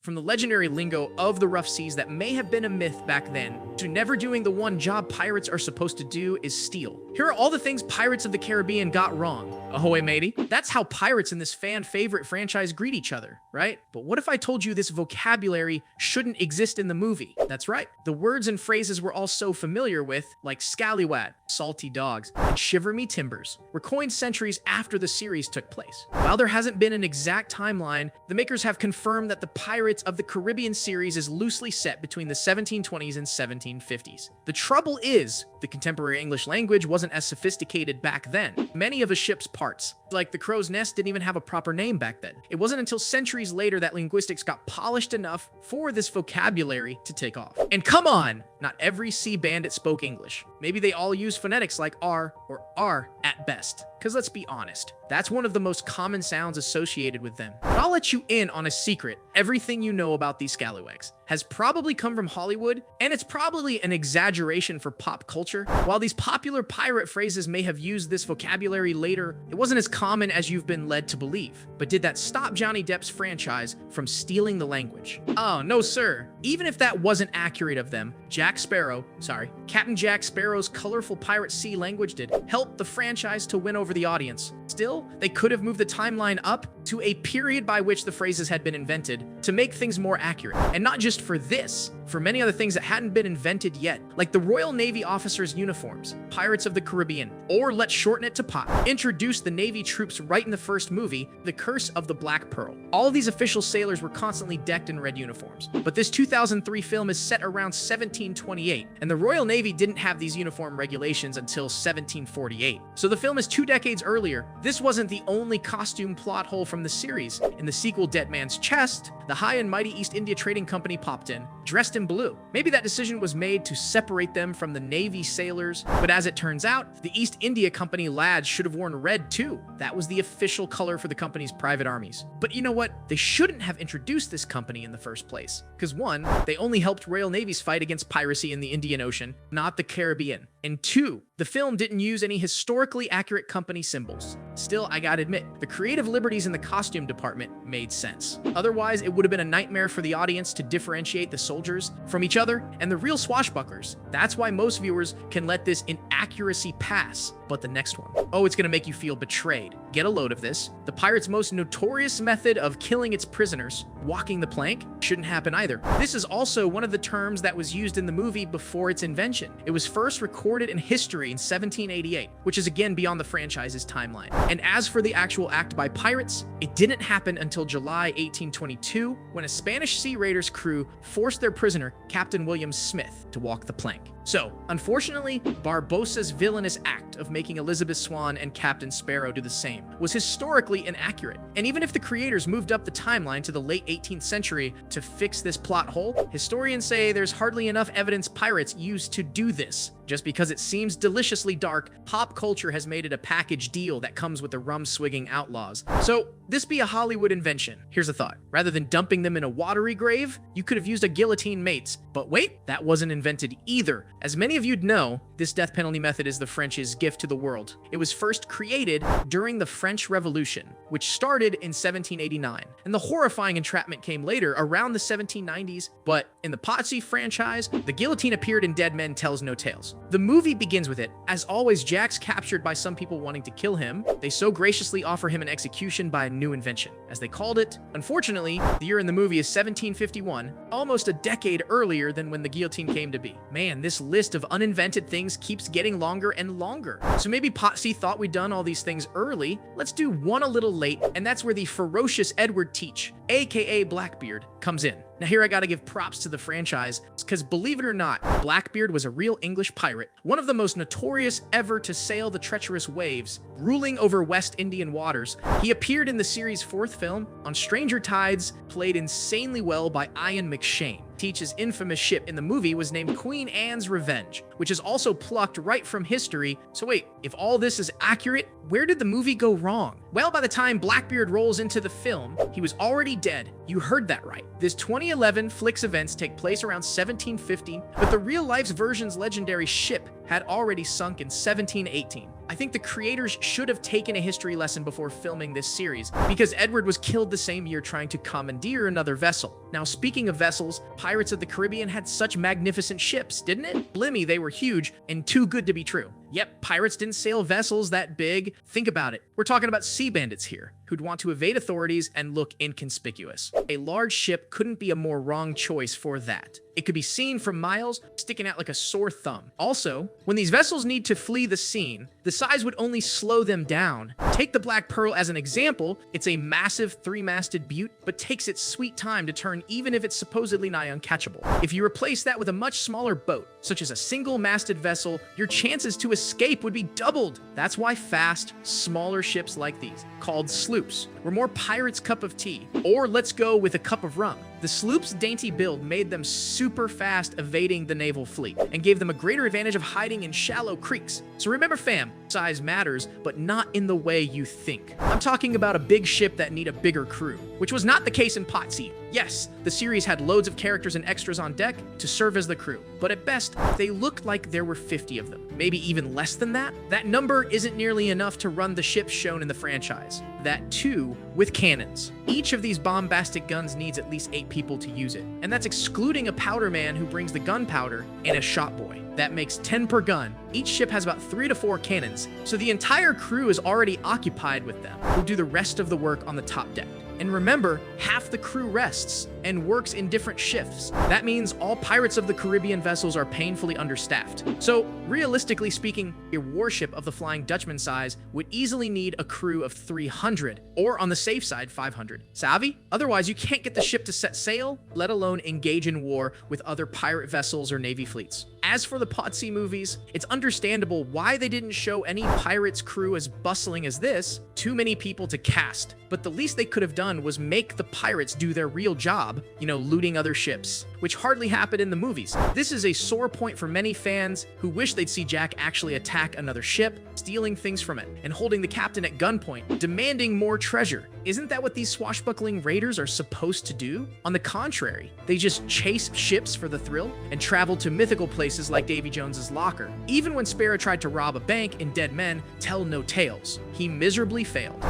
from the legendary lingo of the rough seas that may have been a myth back then, to never doing the one job pirates are supposed to do is steal. Here are all the things Pirates of the Caribbean got wrong. Ahoy, matey. That's how pirates in this fan-favorite franchise greet each other, right? But what if I told you this vocabulary shouldn't exist in the movie? That's right. The words and phrases we're all so familiar with, like scallywag, salty dogs, and shiver me timbers, were coined centuries after the series took place. While there hasn't been an exact timeline, the makers have confirmed that the Pirates of the Caribbean series is loosely set between the 1720s and 1750s. The trouble is, the contemporary English language wasn't as sophisticated back then. Many of a ship's parts, like the crow's nest, didn't even have a proper name back then. It wasn't until centuries later that linguistics got polished enough for this vocabulary to take off. And come on, not every sea bandit spoke English. Maybe they all use phonetics like R or R at best. Because let's be honest, that's one of the most common sounds associated with them. But I'll let you in on a secret. Everything you know about these scallywags has probably come from Hollywood, and it's probably an exaggeration for pop culture. While these popular pirate phrases may have used this vocabulary later, it wasn't as common as you've been led to believe. But did that stop Johnny Depp's franchise from stealing the language? Oh, no sir. Even if that wasn't accurate of them, Captain Jack Sparrow's colorful pirate sea language did help the franchise to win over the audience. Still, they could have moved the timeline up to a period by which the phrases had been invented to make things more accurate. And not just for this, for many other things that hadn't been invented yet, like the Royal Navy officers' uniforms, Pirates of the Caribbean, or let's shorten it to POP, introduced the Navy troops right in the first movie, The Curse of the Black Pearl. All of these official sailors were constantly decked in red uniforms. But this 2003 film is set around 1728, and the Royal Navy didn't have these uniform regulations until 1748. So the film is 2 decades earlier. This wasn't the only costume plot hole from the series. In the sequel, Dead Man's Chest, the High and Mighty East India Trading Company popped in, dressed in blue. Maybe that decision was made to separate them from the Navy sailors, but as it turns out, the East India Company lads should have worn red too. That was the official color for the company's private armies. But you know what? They shouldn't have introduced this company in the first place. Because 1, they only helped Royal Navies fight against piracy in the Indian Ocean, not the Caribbean. And 2, the film didn't use any historically accurate company symbols. Still, I gotta admit, the creative liberties in the costume department made sense. Otherwise, it would have been a nightmare for the audience to differentiate the soldiers from each other and the real swashbucklers. That's why most viewers can let this inaccuracy pass. But the next one, oh, it's gonna make you feel betrayed. Get a load of this. The pirate's most notorious method of killing its prisoners, walking the plank, shouldn't happen either. This is also one of the terms that was used in the movie before its invention. It was first recorded in history in 1788, which is again beyond the franchise's timeline. And as for the actual act by pirates, it didn't happen until July 1822, when a Spanish sea raiders crew forced their prisoner, Captain William Smith, to walk the plank. So, unfortunately, Barbossa's villainous act of making Elizabeth Swann and Captain Sparrow do the same was historically inaccurate. And even if the creators moved up the timeline to the late 18th century to fix this plot hole, historians say there's hardly enough evidence pirates used to do this. Just because it seems deliciously dark, pop culture has made it a package deal that comes with the rum-swigging outlaws. So, this be a Hollywood invention. Here's a thought. Rather than dumping them in a watery grave, you could have used a guillotine mates. But wait, that wasn't invented either. As many of you'd know, this death penalty method is the French's gift to the world. It was first created during the French Revolution, which started in 1789. And the horrifying entrapment came later, around the 1790s. But in the Potsy franchise, the guillotine appeared in Dead Men Tells No Tales. The movie begins with it. As always, Jack's captured by some people wanting to kill him. They so graciously offer him an execution by a new invention, as they called it. Unfortunately, the year in the movie is 1751, almost a decade earlier than when the guillotine came to be. Man, this list of uninvented things keeps getting longer and longer. So maybe Potsy thought we'd done all these things early. Let's do one a little late, and that's where the ferocious Edward Teach, aka Blackbeard, comes in. Now here I gotta give props to the franchise, because believe it or not, Blackbeard was a real English pirate, one of the most notorious ever to sail the treacherous waves, ruling over West Indian waters. He appeared in the series' 4th film, On Stranger Tides, played insanely well by Ian McShane. Teach's infamous ship in the movie was named Queen Anne's Revenge, which is also plucked right from history. So wait, if all this is accurate, where did the movie go wrong? Well, by the time Blackbeard rolls into the film, he was already dead. You heard that right. This 2011 flick's events take place around 1750, but the real-life version's legendary ship had already sunk in 1718. I think the creators should have taken a history lesson before filming this series, because Edward was killed the same year trying to commandeer another vessel. Now, speaking of vessels, Pirates of the Caribbean had such magnificent ships, didn't it? Blimey, they were huge and too good to be true. Yep, pirates didn't sail vessels that big. Think about it. We're talking about sea bandits here, who'd want to evade authorities and look inconspicuous. A large ship couldn't be a more wrong choice for that. It could be seen from miles, sticking out like a sore thumb. Also, when these vessels need to flee the scene, the size would only slow them down. Take the Black Pearl as an example. It's a massive three-masted butte, but takes its sweet time to turn even if it's supposedly nigh uncatchable. If you replace that with a much smaller boat, such as a single-masted vessel, your chances to escape would be doubled. That's why fast, smaller ships like these, called sloops, were more pirates' cup of tea. Or let's go with a cup of rum. The sloop's dainty build made them super fast evading the naval fleet and gave them a greater advantage of hiding in shallow creeks. So remember fam, size matters, but not in the way you think. I'm talking about a big ship that need a bigger crew, which was not the case in Potsy. Yes, the series had loads of characters and extras on deck to serve as the crew, but at best, they looked like there were 50 of them. Maybe even less than that? That number isn't nearly enough to run the ships shown in the franchise. That too, with cannons. Each of these bombastic guns needs at least 8 people to use it, and that's excluding a powder man who brings the gunpowder and a shot boy. That makes 10 per gun. Each ship has about 3 to 4 cannons, so the entire crew is already occupied with them, who do the rest of the work on the top deck. And remember, half the crew rests and works in different shifts. That means all Pirates of the Caribbean vessels are painfully understaffed. So, realistically speaking, a warship of the Flying Dutchman size would easily need a crew of 300, or on the safe side, 500. Savvy? Otherwise, you can't get the ship to set sail, let alone engage in war with other pirate vessels or navy fleets. As for the Potsy movies, it's understandable why they didn't show any pirates crew as bustling as this. Too many people to cast. But the least they could have done was make the pirates do their real job, looting other ships, which hardly happened in the movies. This is a sore point for many fans who wish they'd see Jack actually attack another ship, stealing things from it, and holding the captain at gunpoint, demanding more treasure. Isn't that what these swashbuckling raiders are supposed to do? On the contrary, they just chase ships for the thrill and travel to mythical places like Davy Jones's locker. Even when Sparrow tried to rob a bank in Dead Men Tell No Tales, he miserably failed.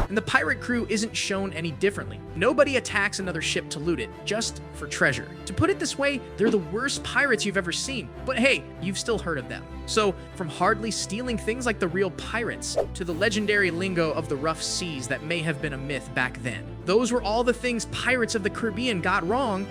And the pirate crew isn't shown any differently. Nobody attacks another ship to loot it, just for treasure. To put it this way, they're the worst pirates you've ever seen, but hey, you've still heard of them. So, from hardly stealing things like the real pirates, to the legendary lingo of the rough seas that may have been a myth back then. Those were all the things Pirates of the Caribbean got wrong,